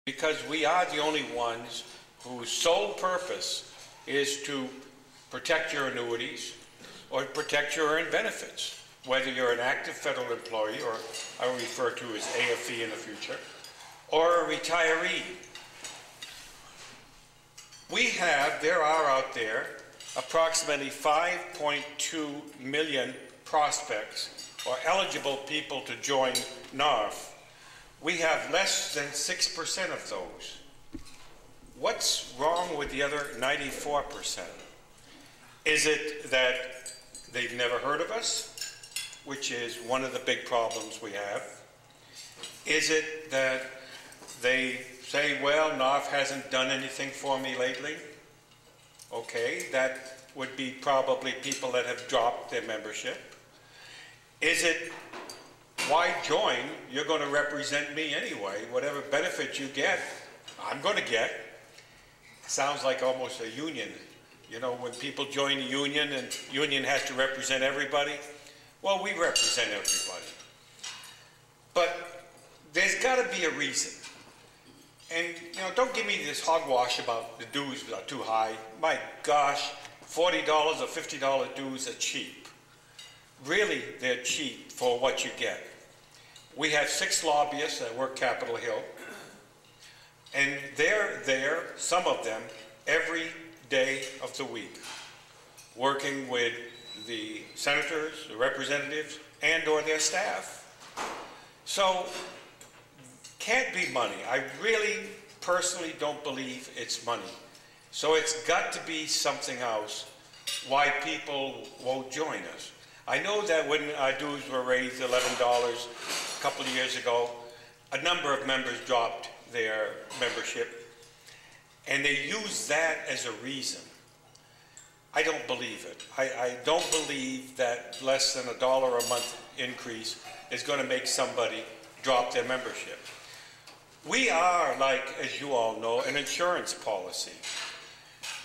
because we are the only ones whose sole purpose is to protect your annuities or protect your earned benefits, whether you're an active federal employee, or I will refer to as AFE in the future, or a retiree. There are out there approximately 5.2 million prospects or eligible people to join NARF. We have less than 6% of those. What's wrong with the other 94%? Is it that they've never heard of us, which is one of the big problems we have? Is it that they say, well, NARF hasn't done anything for me lately? Okay, that would be probably people that have dropped their membership. Is it, why join? You're going to represent me anyway. Whatever benefit you get, I'm going to get. Sounds like almost a union. You know, when people join a union and union has to represent everybody, well, we represent everybody. But there's got to be a reason. And, you know, don't give me this hogwash about the dues are too high. My gosh, $40 or $50 dues are cheap. Really, they're cheap for what you get. We have 6 lobbyists that work Capitol Hill, and they're there, some of them, every day of the week, working with the senators, the representatives, and or their staff. So, can't be money. I really personally don't believe it's money. So it's got to be something else why people won't join us. I know that when our dues were raised $11 a couple of years ago, a number of members dropped their membership, and they used that as a reason. I don't believe it. I don't believe that less than $1 a month increase is going to make somebody drop their membership. We are, like, as you all know, an insurance policy.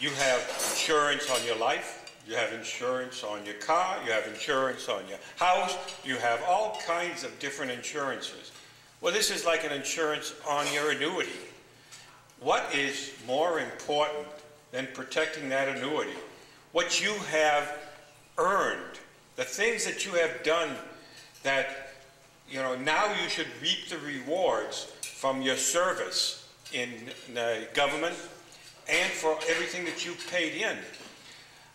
You have insurance on your life, you have insurance on your car, you have insurance on your house, you have all kinds of different insurances. Well, this is like an insurance on your annuity. What is more important than protecting that annuity? What you have earned, the things that you have done that, you know, now you should reap the rewards from your service in the government and for everything that you paid in.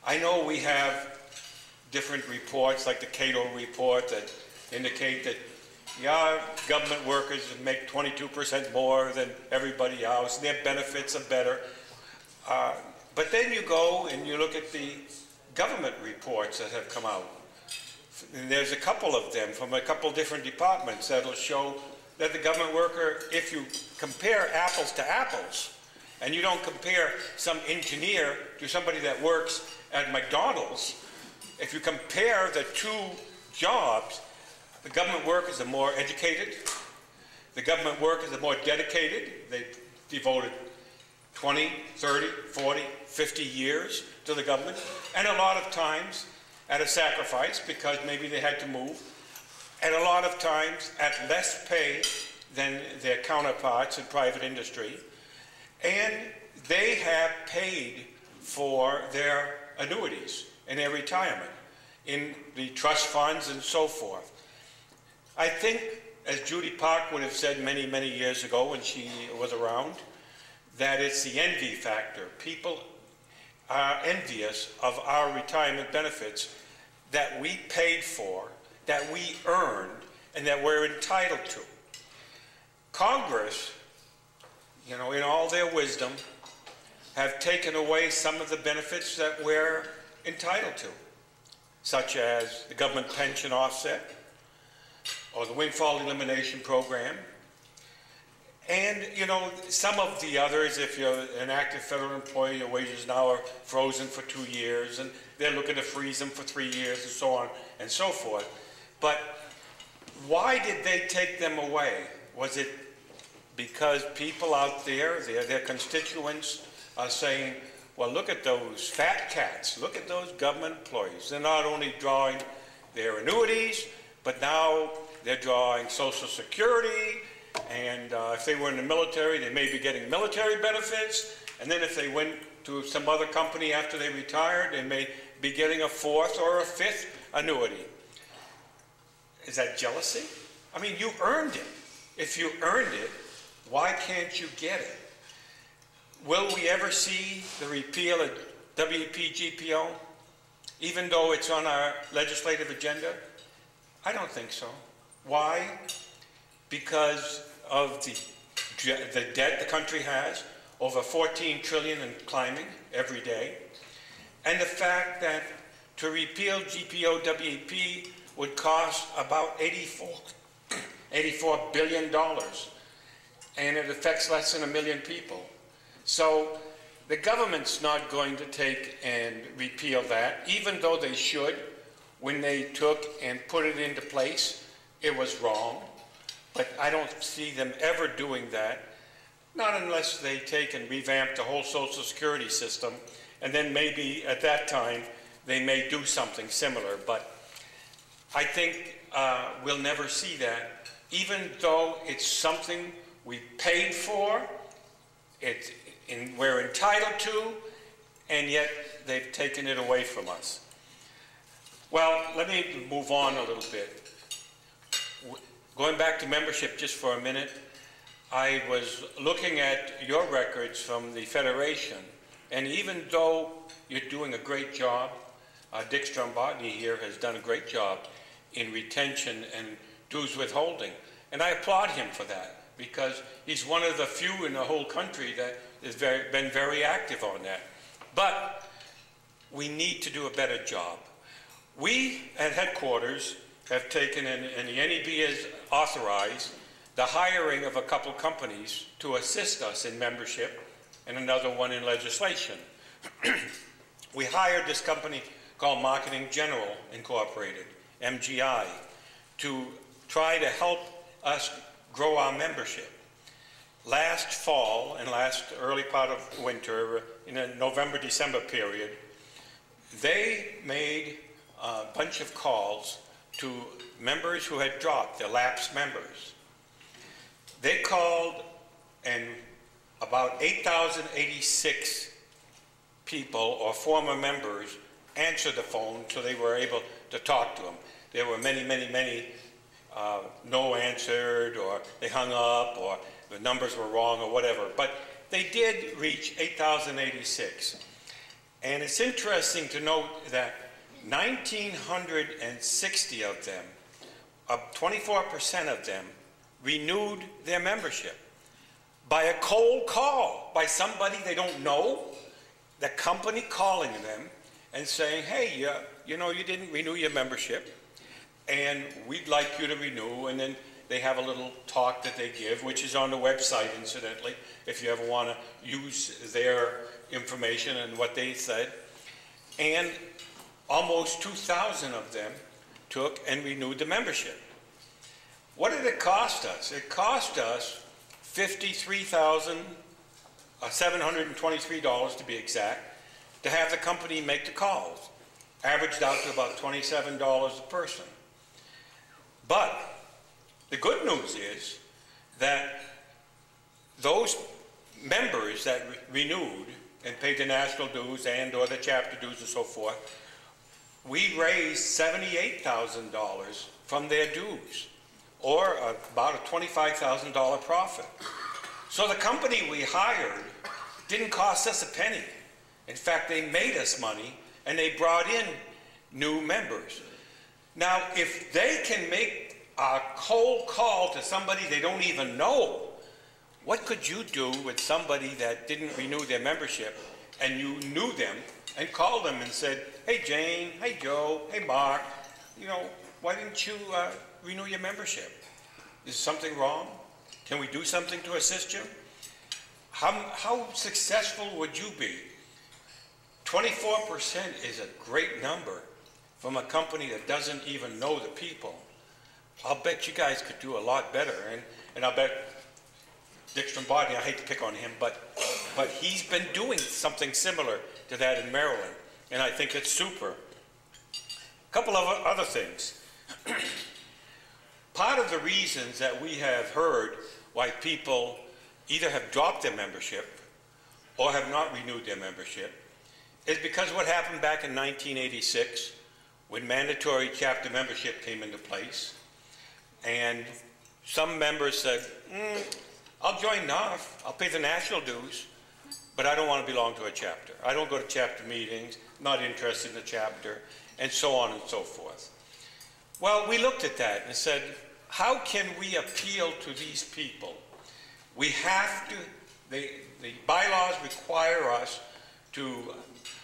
I know we have different reports, like the Cato report, that indicate that, yeah, government workers make 22% more than everybody else, and their benefits are better. But then you go and you look at the government reports that have come out. And there's a couple of them from a couple different departments that'll show that the government worker, if you compare apples to apples, and you don't compare some engineer to somebody that works at McDonald's, if you compare the two jobs, the government workers are more educated, the government workers are more dedicated, they devoted 20, 30, 40, 50 years to the government, and a lot of times at a sacrifice because maybe they had to move, and a lot of times at less pay than their counterparts in private industry, and they have paid for their annuities and their retirement in the trust funds and so forth. I think, as Judy Park would have said many, many years ago when she was around, that it's the envy factor. People are envious of our retirement benefits that we paid for, that we earned, and that we're entitled to. Congress, you know, in all their wisdom, have taken away some of the benefits that we're entitled to, such as the government pension offset, or the windfall elimination program, and, you know, some of the others, if you're an active federal employee, your wages now are frozen for 2 years, and they're looking to freeze them for 3 years, and so on and so forth. But why did they take them away? Was it because people out there, their constituents, are saying, well, look at those fat cats, look at those government employees. They're not only drawing their annuities, but now they're drawing Social Security, And if they were in the military, they may be getting military benefits. And then if they went to some other company after they retired, they may be getting a fourth or a fifth annuity. Is that jealousy? I mean, you earned it. If you earned it, why can't you get it? Will we ever see the repeal of WPGPO, even though it's on our legislative agenda? I don't think so. Why? Because of the debt the country has, over 14 trillion and climbing every day, and the fact that to repeal GPO-WP would cost about $84 billion, and it affects less than 1 million people. So the government's not going to take and repeal that, even though they should. When they took and put it into place, it was wrong. But I don't see them ever doing that, not unless they take and revamp the whole Social Security system, and then maybe at that time they may do something similar. But I think we'll never see that, even though it's something we paid for, we're entitled to, and yet they've taken it away from us. Well, let me move on a little bit. Going back to membership just for a minute, I was looking at your records from the Federation, and even though you're doing a great job, Dick Strombatny here has done a great job in retention and dues withholding. And I applaud him for that, because he's one of the few in the whole country that has been very active on that. But we need to do a better job. We at headquarters have taken, and the NEB has authorized, the hiring of a couple companies to assist us in membership and another one in legislation. We hired this company called Marketing General Incorporated, MGI, to try to help us grow our membership. Last fall and last early part of winter, in a November-December period, they made a bunch of calls to members who had dropped, the lapsed members. They called, and about 8,086 people or former members answered the phone, so they were able to talk to them. There were many, many, many no answered, or they hung up, or the numbers were wrong, or whatever. But they did reach 8,086. And it's interesting to note that 1,960 of them, 24% of them, renewed their membership by a cold call, by somebody they don't know, the company calling them and saying, hey, you know, you didn't renew your membership, and we'd like you to renew. And then they have a little talk that they give, which is on the website, incidentally, if you ever want to use their information and what they said. And almost 2,000 of them took and renewed the membership. What did it cost us? It cost us $53,723 to be exact, to have the company make the calls. Averaged out to about $27 a person. But the good news is that those members that renewed and paid the national dues and or the chapter dues and so forth, we raised $78,000 from their dues, or about a $25,000 profit. So the company we hired didn't cost us a penny. In fact, they made us money, and they brought in new members. Now, if they can make a cold call to somebody they don't even know, what could you do with somebody that didn't renew their membership and you knew them and called them and said, hey Jane, hey Joe, hey Mark, you know, why didn't you renew your membership? Is something wrong? Can we do something to assist you? How successful would you be? 24% is a great number from a company that doesn't even know the people. I'll bet you guys could do a lot better, and I'll bet Dick Strombatny, I hate to pick on him, but he's been doing something similar to that in Maryland, and I think it's super. A couple of other things. Part of the reasons that we have heard why people either have dropped their membership or have not renewed their membership is because what happened back in 1986 when mandatory chapter membership came into place, and some members said, I'll join NARF, I'll pay the national dues, but I don't want to belong to a chapter. I don't go to chapter meetings, not interested in the chapter, and so on and so forth. Well, we looked at that and said, how can we appeal to these people? We have to, the bylaws require us to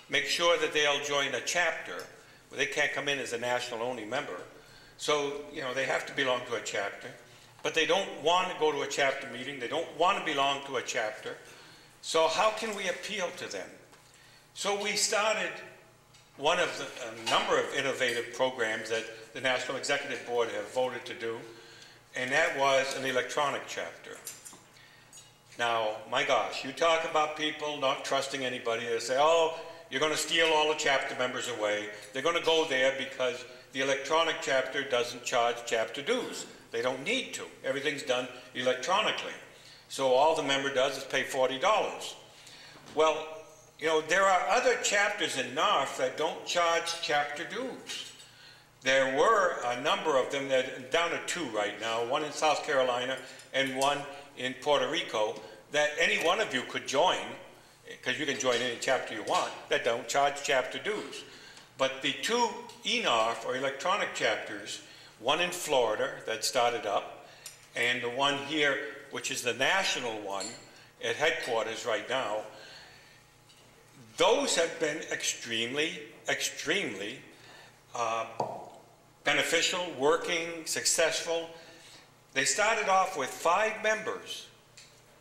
make sure that they'll join a chapter. They can't come in as a national only member. So, you know, they have to belong to a chapter, but they don't want to go to a chapter meeting. They don't want to belong to a chapter. So how can we appeal to them? So we started one of a number of innovative programs that the National Executive Board have voted to do, and that was an electronic chapter. Now, my gosh, you talk about people not trusting anybody. They say, oh, you're going to steal all the chapter members away. They're going to go there because the electronic chapter doesn't charge chapter dues. They don't need to. Everything's done electronically. So all the member does is pay $40. Well, you know, there are other chapters in NARF that don't charge chapter dues. There were a number of them, that down to 2 right now, one in South Carolina and one in Puerto Rico, that any one of you could join, because you can join any chapter you want, that don't charge chapter dues. But the 2 eNARF, or electronic chapters, one in Florida that started up, and the one here, which is the national one at headquarters right now, those have been extremely, extremely beneficial, working, successful. They started off with 5 members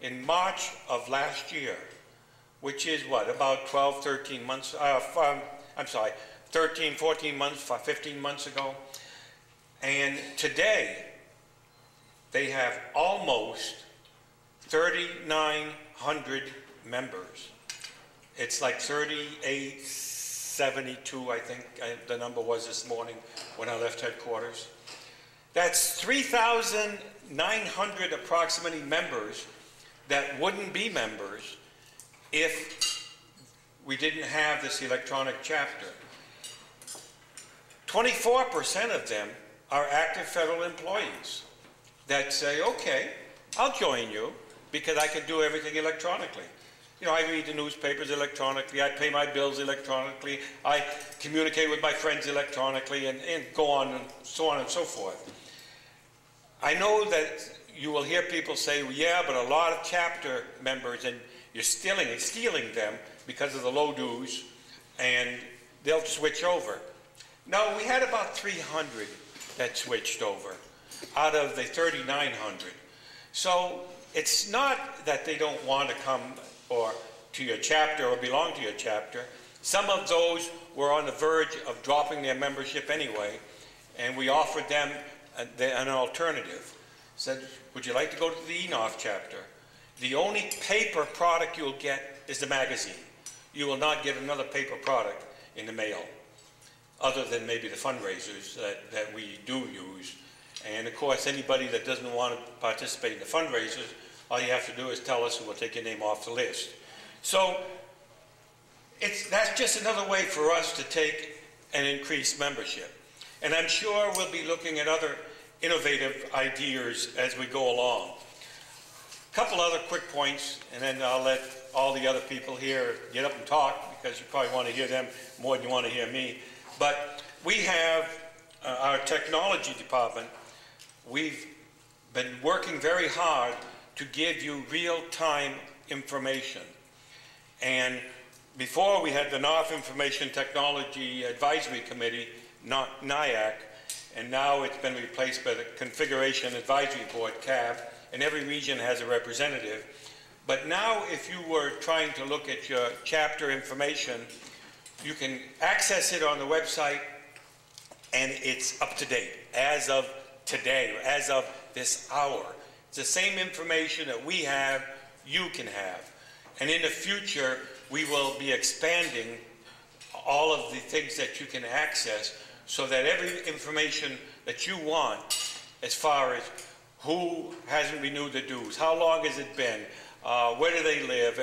in March of last year, which is what, about 12, 13 months, 13, 14 months, 15 months ago. And today, they have almost 3,900 members. It's like 3,872, I think the number was this morning when I left headquarters. That's 3,900 approximately members that wouldn't be members if we didn't have this electronic chapter. 24% of them are active federal employees that say, okay, I'll join you because I can do everything electronically. You know, I read the newspapers electronically, I pay my bills electronically, I communicate with my friends electronically, and go on and so forth. I know that you will hear people say, well, yeah, but a lot of chapter members, and you're stealing them because of the low dues, and they'll switch over. No, we had about 300 that switched over out of the 3,900. So it's not that they don't want to come or to your chapter or belong to your chapter. Some of those were on the verge of dropping their membership anyway, and we offered them an alternative. Said, would you like to go to the eNARF chapter? The only paper product you'll get is the magazine. You will not get another paper product in the mail, other than maybe the fundraisers that we do use. And of course, anybody that doesn't want to participate in the fundraisers, all you have to do is tell us and we'll take your name off the list. So that's just another way for us to take and increase membership. And I'm sure we'll be looking at other innovative ideas as we go along. A couple other quick points, and then I'll let all the other people here get up and talk, because you probably want to hear them more than you want to hear me. But we have our technology department. We've been working very hard to give you real-time information. And before we had the NARF Information Technology Advisory Committee, not NIAC, and now it's been replaced by the Configuration Advisory Board, CAB, and every region has a representative. But now if you were trying to look at your chapter information, you can access it on the website, and it's up to date as of today, as of this hour. It's the same information that we have, you can have. And in the future, we will be expanding all of the things that you can access so that every information that you want, as far as who hasn't renewed their dues, how long has it been, where do they live,